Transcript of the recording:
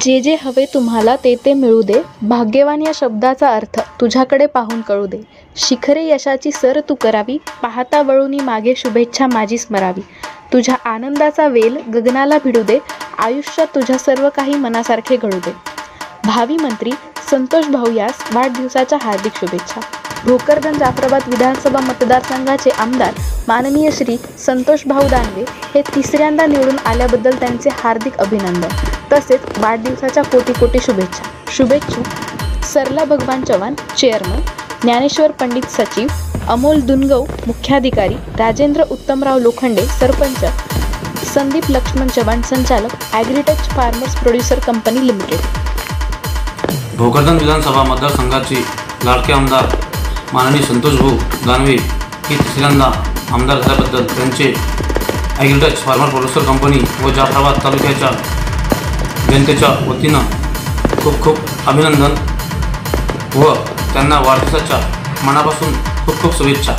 जे जे हवे तुम्हाला ते ते मिळू दे, भाग्यवान या शब्दाचा अर्थ तुझ्याकडे पाहून कळू दे. शिखरे यशाची सर तू करावी, पाहता वळूनी मागे शुभेच्छा माझी स्मरावी. तुझ्या आनंदाचा वेल गगनाला भिडू दे, आयुष्यात तुझ्या सर्व काही मनासारखे घडू दे. भावी मंत्री संतोष भाऊ यास वाढदिवसाच्या हार्दिक शुभेच्छा. भोकरदन जाफराबाद विधानसभा मतदारसंघाचे आमदार माननीय श्री संतोष भाऊ दानवे हे तिसऱ्यांदा निवडून आल्याबद्दल त्यांचे हार्दिक अभिनंदन. तसेच वाढदिवसाच्या कोटी कोटी शुभेच्छा. शुभेच्छुक सरला भगवान चव्हाण चेअरमन, ज्ञानेश्वर पंडित सचिव, अमोल दुनगव मुख्याधिकारी, राजेंद्र उत्तमराव लोखंडे सरपंच, संदीप लक्ष्मण चव्हाण संचालक, agritech farmers producer company limited. Bhokardan विधानसभा मतदारसंघाचे लाडके आमदार माननीय संतोष भाऊ दानवे हे तिसऱ्यांदा आमदार झाल्याबद्दल त्यांचे ॲग्रीटेक फार्मर प्रोड्युसर कंपनी व जाफराबाद तालुक्याच्या जनतेच्या वतीनं खूप खूप अभिनंदन व त्यांना वाढदिवसाच्या मनापासून खूप खूप शुभेच्छा.